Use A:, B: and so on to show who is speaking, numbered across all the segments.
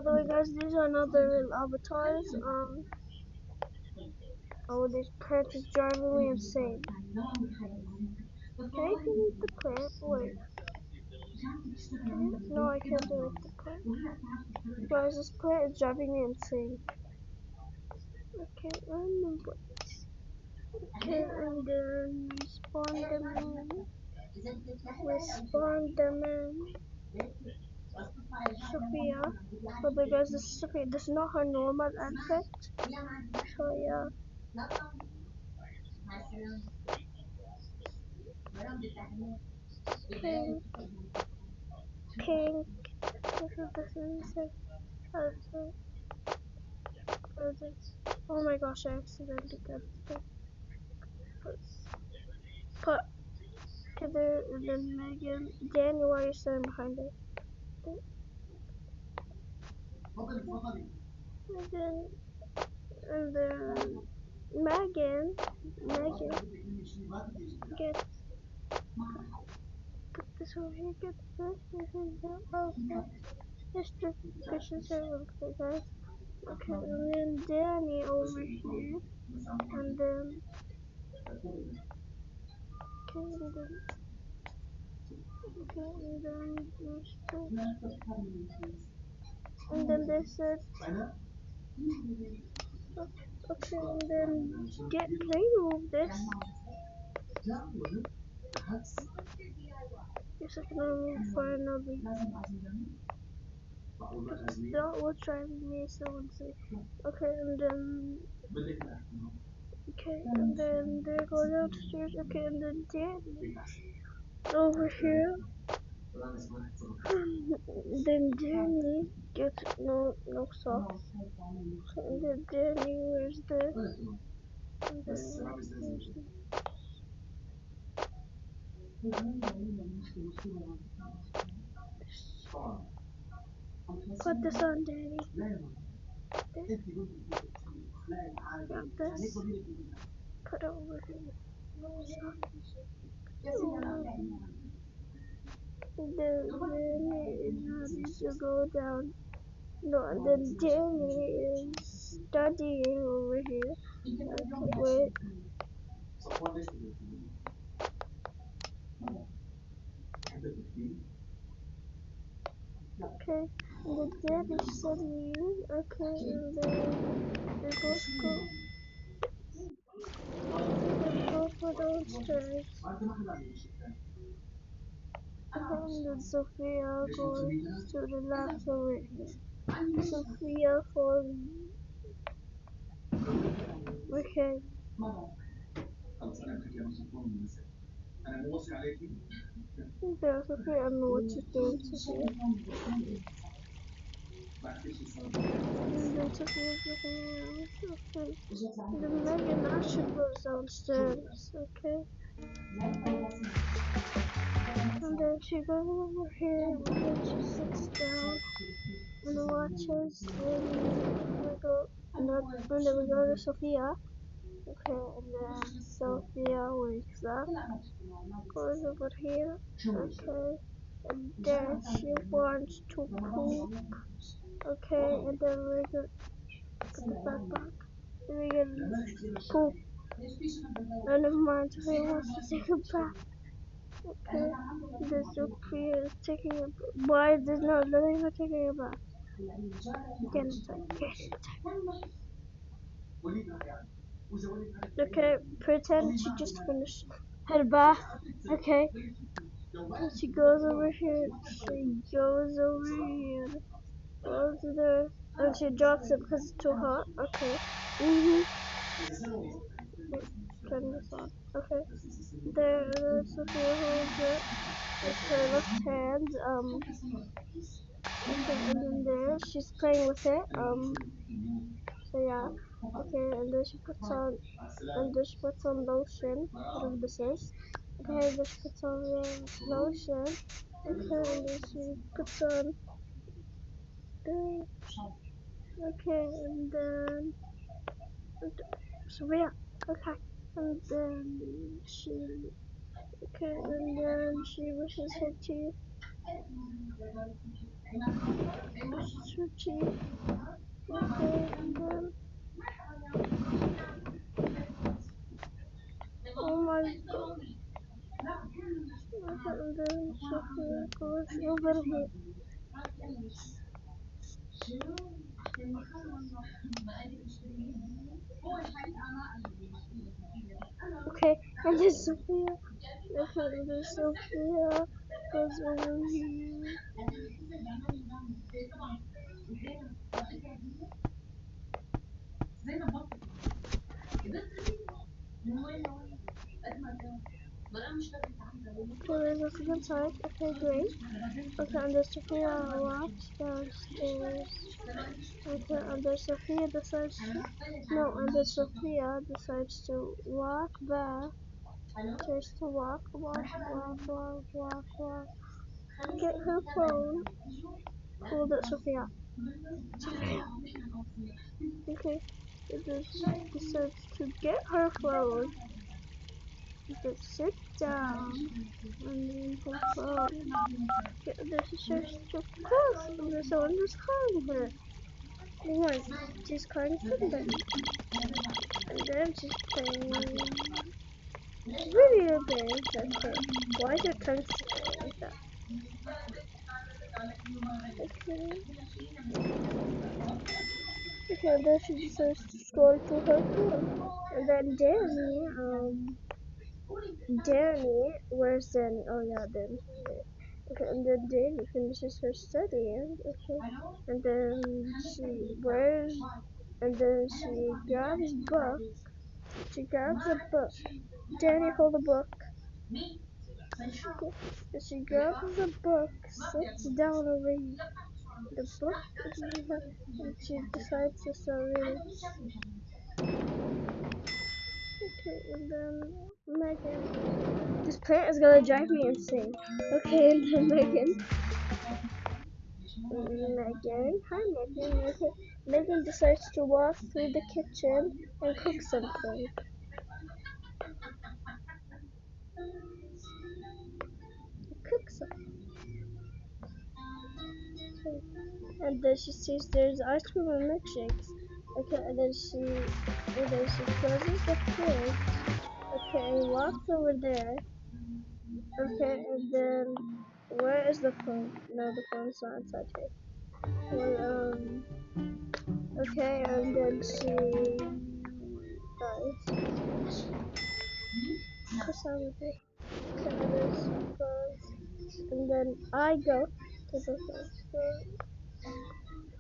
A: the way, guys, these are another avatars. Oh, this plant is driving me insane. Can I delete the plant? Wait. No, I can't delete the plant. Guys, this plant is driving me insane. Okay, okay, and then we spawn them in. We spawn them in. Sophia. But the guys, this is Sophia. This is not her normal outfit. So yeah. Pink. Pink. This is it. Oh my gosh, I accidentally got the put together and then Megan. Danny, why are you standing behind it? And then Megan get put this over here, get this and then okay. Mr. Fish's hair okay guys. Okay, and then Danny over here and then and then there's a okay, and then get play move this. Yes, I can remove for another. That was driving me so insane. Okay, and then okay, and then they go downstairs. Okay, and then Danny over here. Then Danny gets no socks. And then Danny wears this. And then put this on, Danny. This. Got this. Put it over here. Then Danny is ready to go down. No, and then Danny is studying over here. Okay, wait. Okay, and then Danny's studying. Okay, and then they both go. They both go downstairs. And then Sophia goes to relax over here. Sophia falls. Okay. There, Sophia, I don't know what she's doing, Sophia. And then Sophia's looking around. Okay. Then Megan actually goes downstairs. Okay. And then she goes over here and then she sits down and watches and we go and then we go to Sophia. Okay, and then Sophia wakes up, goes over here. Okay. And then she wants to poop. Okay, and then we go put the backpack. Then we get poop. Oh, never mind, Sophia wants to take a bath. Okay, the Sophia is taking a bath. Why is this not letting her take a bath? Get inside, get inside. Okay, pretend she just finished her bath. Okay, and she goes over here. She goes over here. Goes there. And she drops it because it's too hot. Okay. Turn this on. Okay. There, Sophia holds it with her left hand. Okay, and then there, she's playing with it. So yeah. Okay, and then she puts on, lotion, whatever this is. Okay, and then she puts on the lotion. Okay, and then she puts on the, okay, and then, so yeah, okay, and then she, okay, and then she brushes her teeth. Sushi. Okay, and then oh my god. Okay, and then Sophia goes over here. Okay, and then Sophia. Okay, and then Sophia goes over here. Okay, there's a second side. Okay, great. Okay, and then Sophia walks downstairs. Okay, and then Sophia decides to no, and then Sophia decides to walk back. Just to walk. Get her phone. Hold it, Sophia. Sophia. Okay. And then she decides to get her phone. Just sit down and then her phone. Okay, and then she starts to close. And then someone is calling her. What? She's calling somebody. And then she's playing video games. Okay. Why is your tongue sticking like that? Okay. Okay, and then she decides to scroll through her phone. And then Danny, where's Danny? Oh yeah, Danny. Okay, and then Danny finishes her studying. Okay, and then and then she grabs book. She grabs a book. Danny, hold the book. Okay, and she grabs a book, sits down over the book, and she decides to start reading. Okay, and then Megan. This plant is gonna drive me insane. Okay, and then hi Megan. Okay, Megan decides to walk through the kitchen and cook something. Cook something. And then she sees there's ice cream and milkshakes. Okay, and then she closes the fridge. Okay, and walks over there. Okay, and then where is the phone? No, the phone's not inside here. Well, okay, and then she dies. What's wrong with me? Okay, and then she goes, and then I go to the first floor.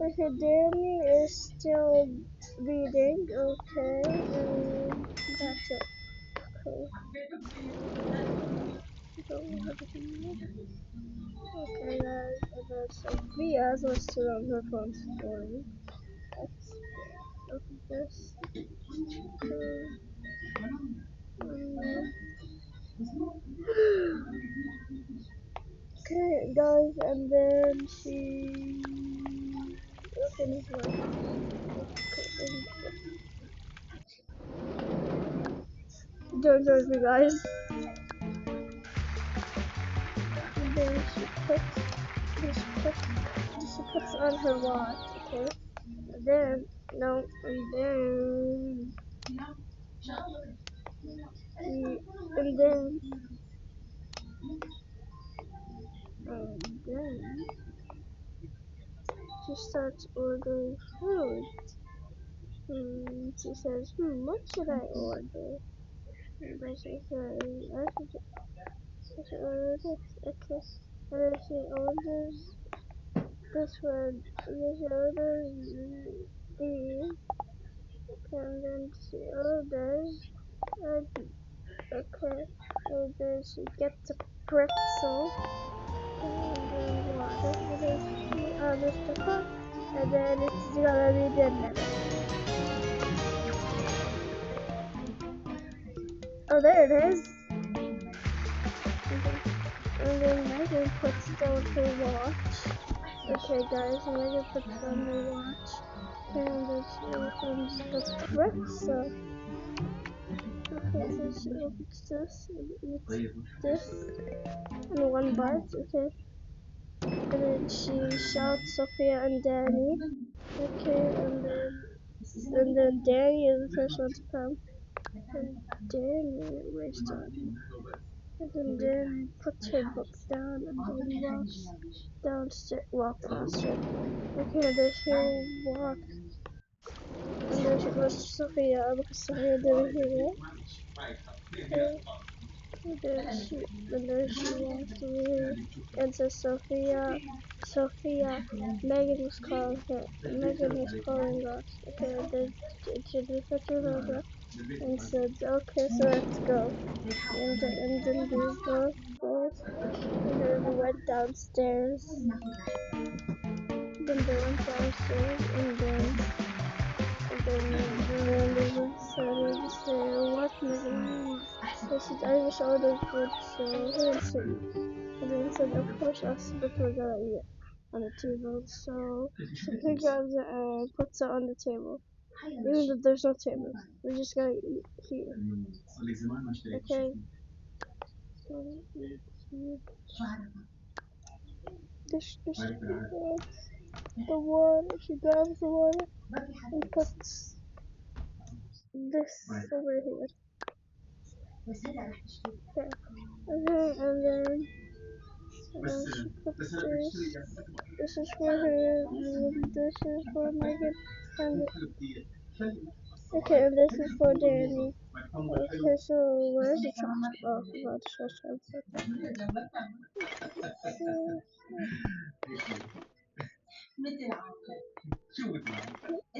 A: Okay, Danny is still reading. Okay, and that's it. Okay. Okay, guys, and then Sophia was still on her phone story. Let's open this. Okay, guys, and then she. Okay, never mind. Okay, don't judge me, guys. And then she puts on her watch. Okay, and then no, and then and then and then she starts ordering food. She says, what should I order? And then she says, I should order this. Okay. And then she orders this one. And then she orders these. And then she orders, okay. And then she gets a pretzel. And then water. And then she orders the car. And then it's gonna be the minute. Oh, there it is. And then Megan puts down her watch. Okay, guys, Megan puts down her watch. And then she opens the pretzel. Okay, so she opens this and eats this in one bite. Okay. and then she shouts Sophia and Danny. Okay, and then Danny is the first one to come. And Danny, where's Danny? And then Danny puts her book down and then walks downstairs, walk past her. Okay, and then she walks, and then she goes to Sophia because Sophia didn't hear it. Okay. And then she walks away and says, Sophia, Megan was calling her. Megan was calling us. Okay, and then she just put her over and said, okay, so let's go. And then they both and then went downstairs. Then they went downstairs and then they decided to say, what Megan? They said, I wish I ordered food, so who wants to eat? And then said, of course us, but we're gonna eat on the table. So he grabs it and puts it on the table. Even though there's no table. We're just gonna eat here. Okay. So she grabs the water. She grabs the water and puts this over here. Okay. And then she puts this. This is for her, and this is for Megan, and okay, and this is for Danny. Okay, so where's the chocolate? Oh, about to show chocolate.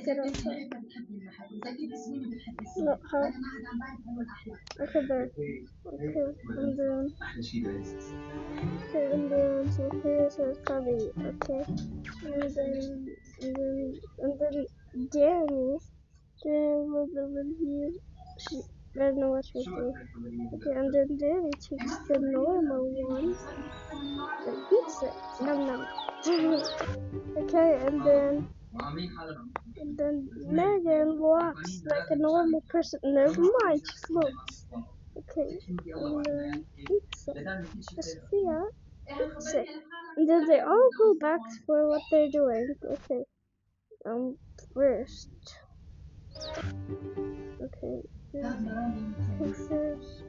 A: Get outside. No, how? Okay, there. Okay, and then Sophia says coming. Okay, and then Danny was over here. She, I don't know what she's doing. Okay, and then Danny takes the normal one and eats it. Num num. Okay, and then Megan walks like a normal person. Never mind, she floats. Okay, and then eats it. Sophia eats it. And then they all go back for what they're doing. Okay, first. Okay, first.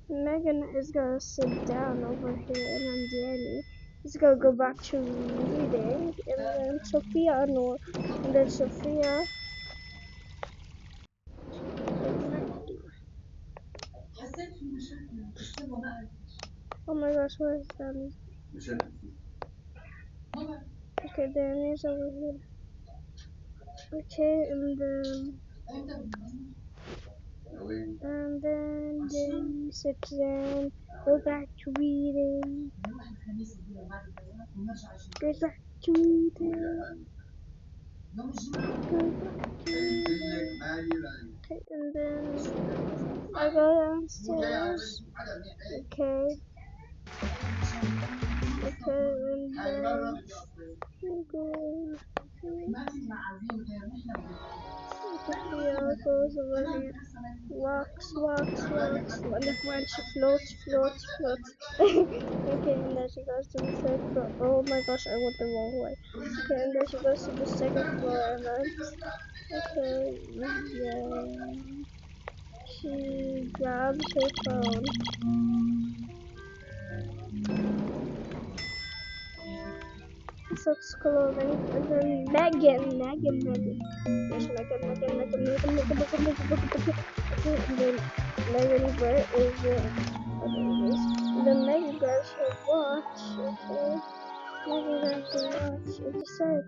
A: Megan is gonna sit down over here, and then Danny is gonna go back to reading, and then Sophia and Maggie. Oh my gosh, where's Danny? Okay, Danny's over here. Okay, and then Danny sits down, go back to reading, go back to reading. Okay, and then I go downstairs. Okay, and then we go. Sophia goes over here, walks, and when she floats. Okay, and then she goes to the third floor. Oh my gosh, I went the wrong way. Okay, and then she goes to the second floor, and then yeah, she grabs her phone. Starts clothing, and then Megan. Yes, Megan. Okay, and then Megan, where is it? Oh, there it is. And then Megan grabs her watch. Okay, Megan grabs her watch and decides